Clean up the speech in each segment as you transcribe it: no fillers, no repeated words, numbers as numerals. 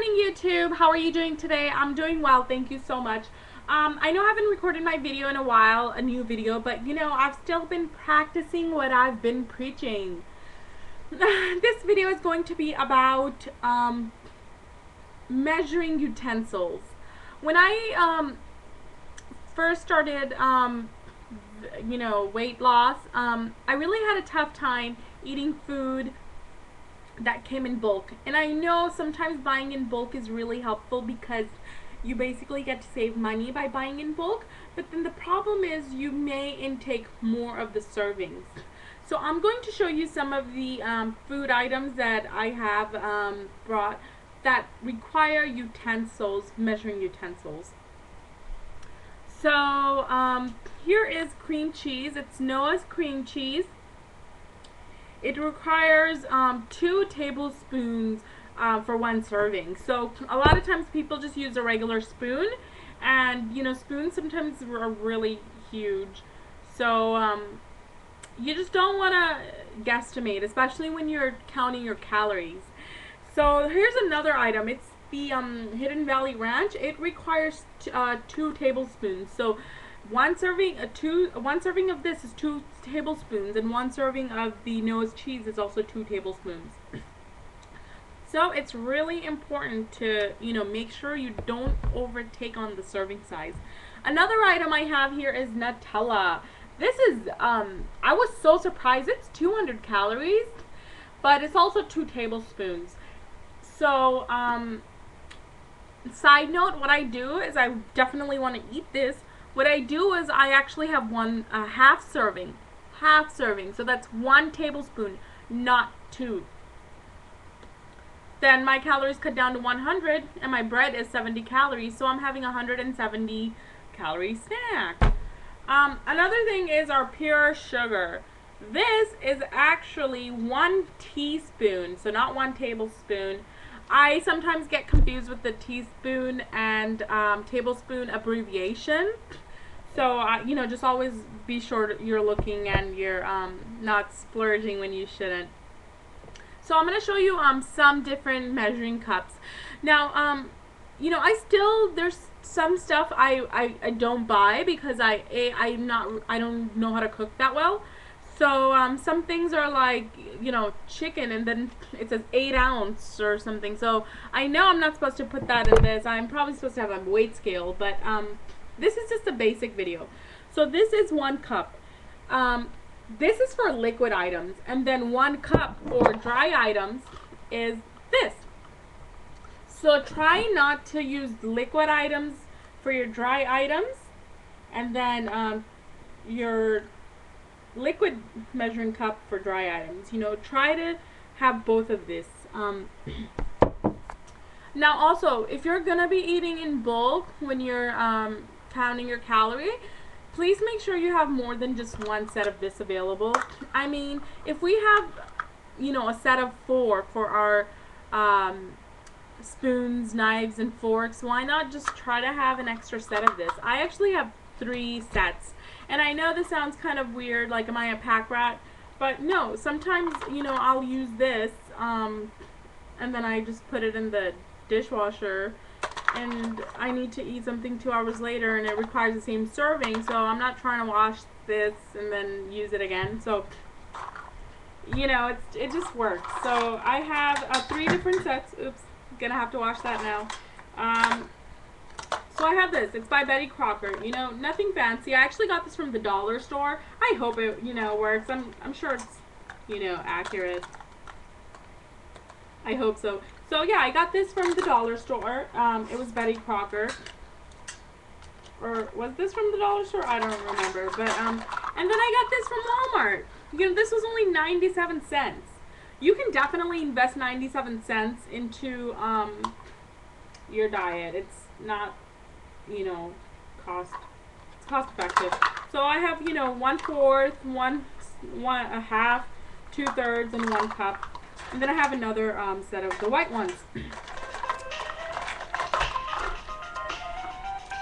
morning, YouTube. How are you doing today? I'm doing well, thank you so much. I know I haven't recorded my video in a while, a new video, but I've still been practicing what I've been preaching. This video is going to be about measuring utensils. When I first started weight loss, I really had a tough time eating food that came in bulk. And I know sometimes buying in bulk is really helpful because you basically get to save money by buying in bulk, but then the problem is you may intake more of the servings. So I'm going to show you some of the food items that I have brought that require utensils, measuring utensils. So here is cream cheese. It's Noah's cream cheese. It requires 2 tablespoons for 1 serving. So a lot of times people just use a regular spoon, and spoons sometimes are really huge. So you just don't want to guesstimate, especially when you're counting your calories. So here's another item. It's the Hidden Valley Ranch. It requires 2 tablespoons. So one serving of this is 2 tablespoons, and 1 serving of the Noah's cheese is also 2 tablespoons. So it's really important to make sure you don't overtake on the serving size. Another item I have here is Nutella. This is I was so surprised. It's 200 calories, but it's also 2 tablespoons. So side note, what I do is I definitely want to eat this. What I do is I actually have half serving. So that's 1 tablespoon, not 2. Then my calories cut down to 100, and my bread is 70 calories, so I'm having a 170 calorie snack. Another thing is our pure sugar. This is actually 1 teaspoon, so not 1 tablespoon. I sometimes get confused with the teaspoon and tablespoon abbreviation. So, just always be sure you're looking and you're not splurging when you shouldn't. So I'm going to show you some different measuring cups. Now, there's some stuff I don't buy because I don't know how to cook that well. So some things are like, chicken, and then it says 8 ounce or something. So I know I'm not supposed to put that in this. I'm probably supposed to have a weight scale, but this is just a basic video. So this is 1 cup. This is for liquid items, and then 1 cup for dry items is this. So try not to use liquid items for your dry items, and then your liquid measuring cup for dry items. Try to have both of this. Now also, if you're gonna be eating in bulk when you're counting your calorie, please make sure you have more than just 1 set of this available. I mean, if we have a set of 4 for our spoons, knives, and forks, why not just try to have an extra set of this? I actually have 3 sets. And I know this sounds kind of weird, like am I a pack rat? But no, sometimes, I'll use this, and then I just put it in the dishwasher, and I need to eat something 2 hours later, and it requires the same serving, so I'm not trying to wash this and then use it again. So, it just works. So I have 3 different sets. Oops, gonna have to wash that now. So I have this. It's by Betty Crocker. Nothing fancy. I actually got this from the dollar store. I hope it, works. I'm sure it's, accurate. I hope so. So yeah, I got this from the dollar store. It was Betty Crocker. Or was this from the dollar store? I don't remember. But and then I got this from Walmart. This was only 97 cents. You can definitely invest 97 cents into your diet. It's not it's cost effective. So I have 1/4, a half, 2/3, and 1 cup, and then I have another set of the white ones.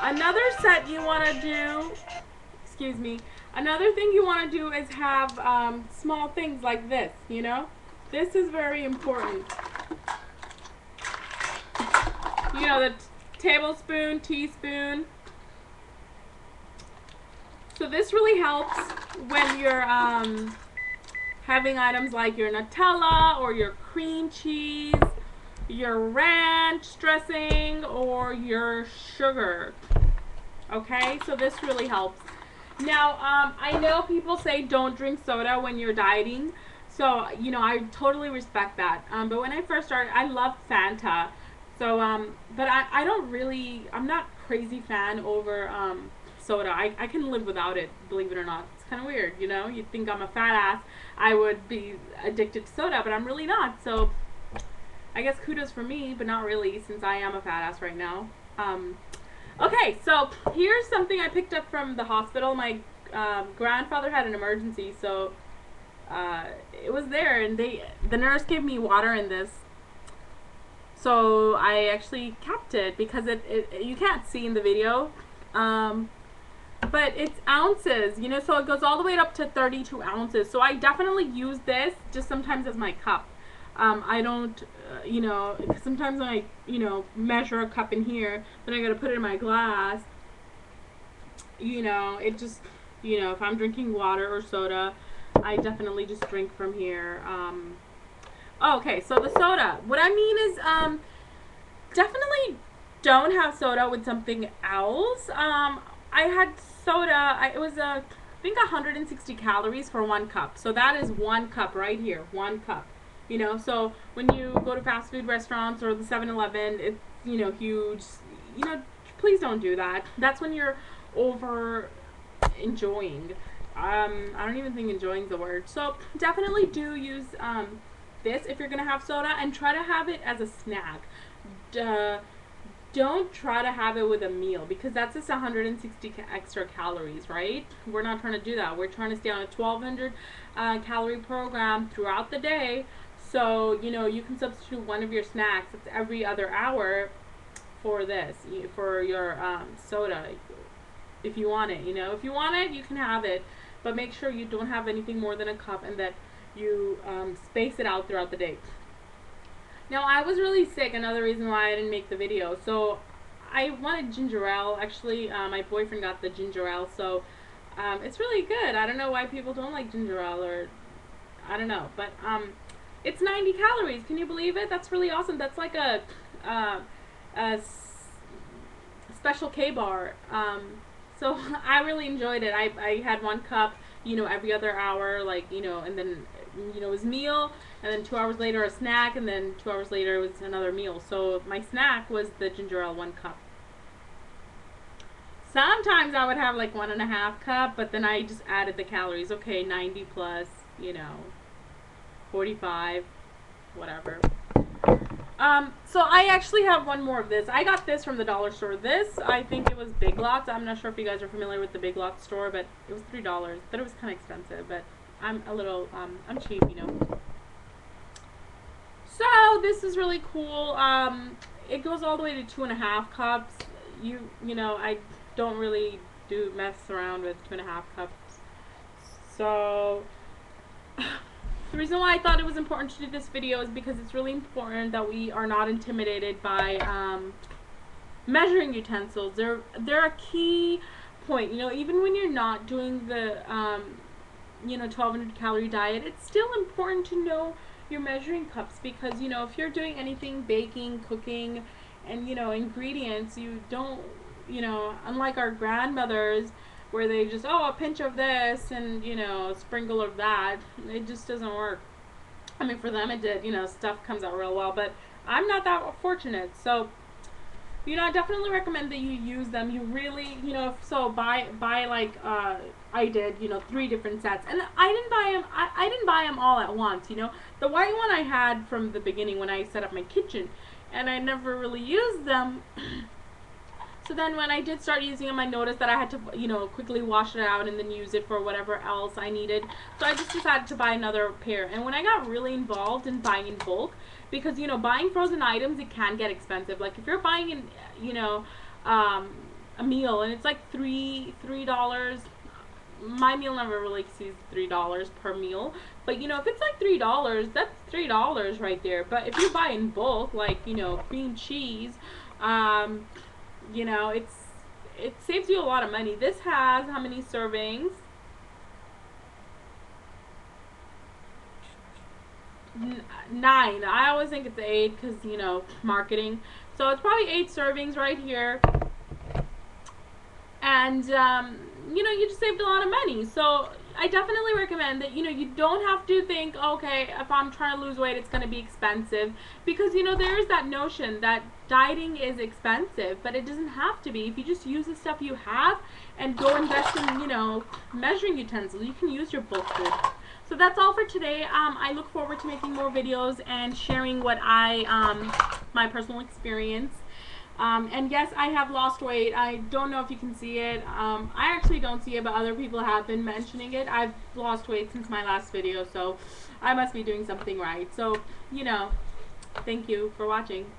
Another set you want to do, another thing you want to do is have small things like this. This is very important. you know, the tablespoon, teaspoon. So this really helps when you're having items like your Nutella or your cream cheese, your ranch dressing, or your sugar. Okay, so this really helps. Now, I know people say don't drink soda when you're dieting, so, you know, I totally respect that. But when I first started, I loved Fanta. So, but I don't really, I'm not crazy fan over soda. I can live without it, believe it or not. It's kind of weird, you know? You'd think I'm a fat ass. I would be addicted to soda, but I'm really not. So, I guess kudos for me, but not really, since I am a fat ass right now. Okay, so here's something I picked up from the hospital. My grandfather had an emergency, so it was there, and the nurse gave me water in this. So I actually kept it because it you can't see in the video, but it's ounces, you know, so it goes all the way up to 32 ounces. So I definitely use this just sometimes as my cup. I don't, you know, sometimes when I, you know, measure a cup in here, then I gotta put it in my glass. You know, it just, you know, if I'm drinking water or soda, I definitely just drink from here. Okay, so the soda. What I mean is, definitely don't have soda with something else. I had soda, it was I think 160 calories for 1 cup. So that is 1 cup right here, 1 cup. You know, so when you go to fast food restaurants or the 7-Eleven, it's, you know, huge. You know, please don't do that. That's when you're over enjoying. I don't even think enjoying is the word. So definitely do use this if you're going to have soda, and try to have it as a snack. Don't try to have it with a meal, because that's just 160 extra calories, right? We're not trying to do that. We're trying to stay on a 1,200 calorie program throughout the day. So, you know, you can substitute one of your snacks. It's every other hour for this, for your soda, if you want it. You know, if you want it, you can have it, but make sure you don't have anything more than a cup, and that you space it out throughout the day. Now, I was really sick, another reason why I didn't make the video. So I wanted ginger ale. Actually, my boyfriend got the ginger ale, so it's really good. I don't know why people don't like ginger ale, or I don't know, but it's 90 calories. Can you believe it? That's really awesome. That's like a special K-bar. So I really enjoyed it. I had 1 cup, you know, every other hour, like, you know, and then, you know, it was meal, and then 2 hours later a snack, and then 2 hours later it was another meal. So my snack was the ginger ale 1 cup. Sometimes I would have like 1.5 cup, but then I just added the calories. Okay, 90 plus, you know, 45, whatever. So I actually have one more of this. I got this from the dollar store. This, I think it was Big Lots. I'm not sure if you guys are familiar with the Big Lots store, but it was $3. But it was kind of expensive, but I'm a little, I'm cheap, you know. So this is really cool. It goes all the way to 2.5 cups. You know, I don't really mess around with 2.5 cups. So the reason why I thought it was important to do this video is because it's really important that we are not intimidated by measuring utensils. They're a key point. You know, even when you're not doing the you know, 1,200 calorie diet, it's still important to know your measuring cups, because, you know, if you're doing anything, baking, cooking, and, you know, ingredients, you don't, you know, unlike our grandmothers, where they just, oh, a pinch of this and, you know, a sprinkle of that. It just doesn't work. I mean, for them it did, you know, stuff comes out real well, but I'm not that fortunate. So, you know, I definitely recommend that you use them. You really, you know, so buy like I did, you know, 3 different sets. And I didn't buy them all at once, you know. The white one I had from the beginning when I set up my kitchen, and I never really used them. So then when I did start using them, I noticed that I had to, you know, quickly wash it out and then use it for whatever else I needed. So I just decided to buy another pair. And when I got really involved in buying in bulk, because, you know, buying frozen items, it can get expensive. Like if you're buying in, you know, a meal and it's like $3, my meal never really exceeds $3 per meal. But, you know, if it's like $3, that's $3 right there. But if you buy in bulk, like, you know, cream cheese, You know, it saves you a lot of money. This has how many servings? 9. I always think it's 8 because, you know, marketing. So it's probably 8 servings right here. And, you know, you just saved a lot of money. So I definitely recommend that, you know, you don't have to think, okay, if I'm trying to lose weight, it's going to be expensive. Because, you know, there is that notion that dieting is expensive, but it doesn't have to be. If you just use the stuff you have and go invest in, you know, measuring utensils, you can use your bulk food. So that's all for today. I look forward to making more videos and sharing what my personal experience. And yes, I have lost weight. I don't know if you can see it. I actually don't see it, but other people have been mentioning it. I've lost weight since my last video, so I must be doing something right. So, you know, thank you for watching.